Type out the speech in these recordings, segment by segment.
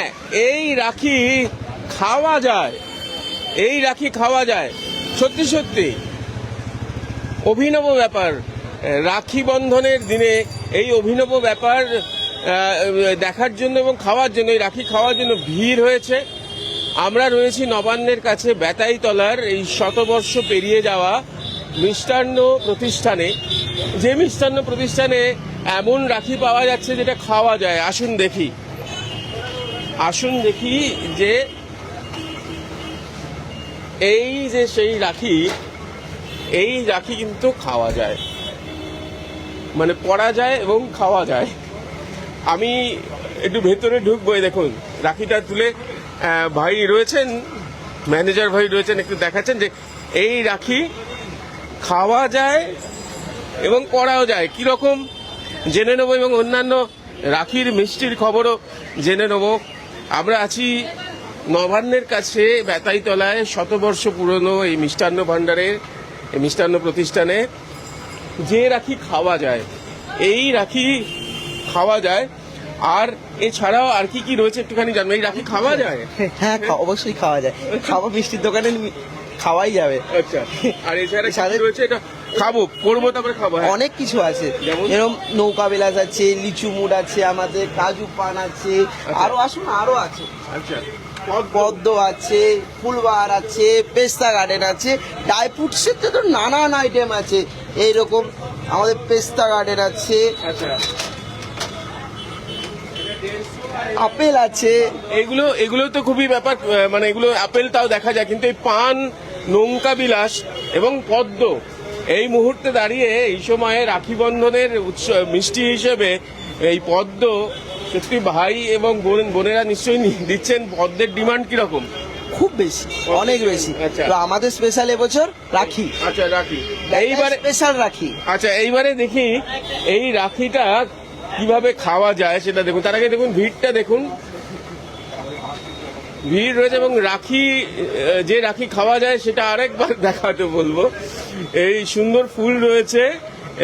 হ্যাঁ, এই রাখি খাওয়া যায়, এই রাখি খাওয়া যায়। সত্যি সত্যি অভিনব ব্যাপার। রাখি বন্ধনের দিনে এই অভিনব ব্যাপার দেখার জন্য এবং খাওয়ার জন্য, এই রাখি খাওয়ার জন্য ভিড় হয়েছে। আমরা রয়েছি নবান্নের কাছে বেতাইতলার এই শতবর্ষ পেরিয়ে যাওয়া মিষ্টান্ন প্রতিষ্ঠানে, যে মিষ্টান্ন প্রতিষ্ঠানে এমন রাখি পাওয়া যাচ্ছে যেটা খাওয়া যায়। আসুন দেখি, আসুন দেখি যে এই যে সেই রাখি, এই রাখি কিন্তু খাওয়া যায়, মানে পরা যায় এবং খাওয়া যায়। আমি একটু ভেতরে ঢুকবো। দেখুন রাখিটা তুলে ভাই রয়েছেন, ম্যানেজার ভাই রয়েছেন, একটু দেখাচ্ছেন যে এই রাখি খাওয়া যায় এবং পরাও যায় কিরকম জেনে নেবো, এবং অন্যান্য রাখির মিষ্টির খবরও জেনে নেবো। আমরা আছি নবান্নের কাছে বেতাইতলায়, শতবর্ষ পুরনো এই মিষ্টান্ন ভাণ্ডারের, এই মিষ্টান্ন প্রতিষ্ঠানে যে রাখি খাওয়া যায়, এই রাখি খাওয়া যায়। আর এছাড়াও আর কি কি রয়েছে একটুখানি জানবো। এই রাখি খাওয়া যায়? হ্যাঁ, অবশ্যই খাওয়া যায়। খাওয়া মিষ্টির দোকানে খাওয়াই যাবে। আচ্ছা, আর এছাড়া কি রয়েছে? এটা খাবো, করবো, তারপরে খাবো। অনেক কিছু আছে, এরকম নৌকা বিলাস আছে, লিচু মুড় আছে, আমাদের কাজু পান আছে, আরো আসুন আরো আছে। আচ্ছা, পদ্ম আছে, ফুলবাহার আছে, পেস্তা গার্ডেন আছে, ড্রাই ফ্রুটসের তো নানান আইটেম আছে। এইরকম আমাদের পেস্তা গার্ডেন আছে, আপেল আছে। এগুলো তো খুবই ব্যাপার, মানে এগুলো আপেলটাও দেখা যায়, কিন্তু এই পান, নৌকা বিলাস এবং পদ্ম এই মুহূর্তে দাঁড়িয়ে এই সময়ে রাখি বন্ধনের মিষ্টি হিসেবে এই পদ্ম, সত্যি ভাই এবং বোনেরা নিশ্চয়ই দিচ্ছেন। পদ্মের ডিমান্ড কিরকম? খুব বেশি, অনেক বেশি। আচ্ছা, তো আমাদের স্পেশাল এবছর রাখি। আচ্ছা, রাখি এইবারে স্পেশাল রাখি। আচ্ছা, এইবারে দেখি এই রাখিটা কিভাবে খাওয়া যায় সেটা দেখুন। তার আগে দেখুন ভিড়টা, দেখুন ভিড় রয়েছে। এবং রাখি, যে রাখি খাওয়া যায় সেটা আরেকবার দেখাতে বলবো। এই সুন্দর ফুল রয়েছে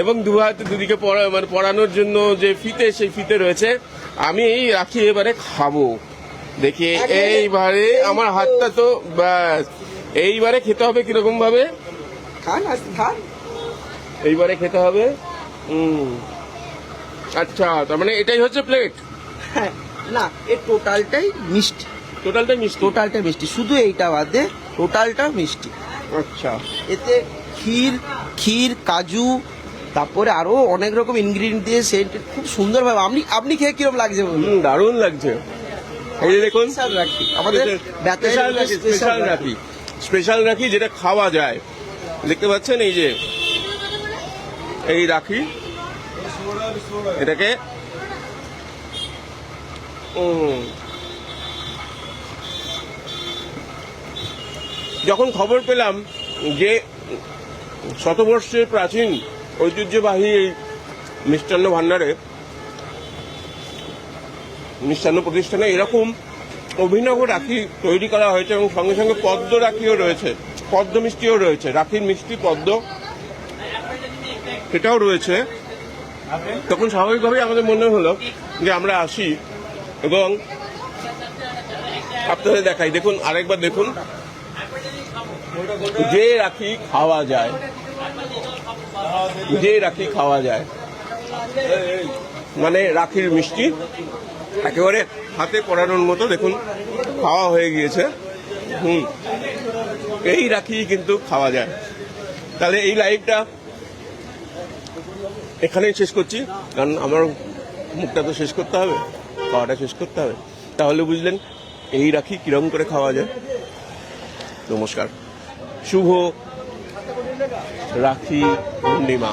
এবং দু হাতে দুদিকে মানে পরানোর জন্য যে ফিতে, সেই ফিতে রয়েছে। আমি এই রাখি এবারে খাবো। দেখি এইবারে আমার হাতটা তো ব্যাস, এইবারে খেতে হবে কিরকম ভাবে। খান খান, এইবারে খেতে হবে। আচ্ছা, তার মানে এটাই হচ্ছে প্লেট? না, এর টোটালটাই মিষ্টি। টোটালটাই মিষ্টি? টোটালটাই মিষ্টি, শুধু এইটা বাদে টোটালটা মিষ্টি। আচ্ছা, এতে ক্ষীর, কাজু, তারপরে আরো অনেক রকম ইনগ্রিডিয়েন্ট দিয়ে সেন্ট খুব সুন্দর ভাবে। আপনি খেয়ে কিরকম লাগছে বলুন? দারুণ লাগছে। এই দেখুন স্পেশাল রাখি, আমাদের স্পেশাল রাখি যেটা খাওয়া যায়। দেখতে পাচ্ছেন এই যে এই রাখি, এটাকে যখন খবর পেলাম যে শতবর্ষের প্রাচীন ঐতিহ্যবাহী এই মিষ্টান্ন ভাণ্ডারে, মিষ্টান্ন প্রতিষ্ঠানে এরকম অভিনব রাখি তৈরি করা হয়েছে এবং সঙ্গে সঙ্গে পদ্ম রাখিও রয়েছে, পদ্ম মিষ্টিও রয়েছে, রাখির মিষ্টি পদ্ম সেটাও রয়েছে। তখন স্বাভাবিকভাবেই আমাদের মনে হলো যে আমরা আসি এবং আপনাদের দেখাই। দেখুন, আরেকবার দেখুন, যে রাখি খাওয়া যায়, যে রাখি খাওয়া যায়, মানে রাখির মিষ্টি একেবারে হাতে পড়ানোর মতো। দেখুন খাওয়া হয়ে গিয়েছে। এই রাখি কিন্তু খাওয়া যায়। তাহলে এই লাইভটা এখানেই শেষ করছি, কারণ আমার মুখটা তো শেষ করতে হবে, খাওয়াটা শেষ করতে হবে। তাহলে বুঝলেন এই রাখি কিরকম করে খাওয়া যায়। নমস্কার, শুভ রাখি পূর্ণিমা।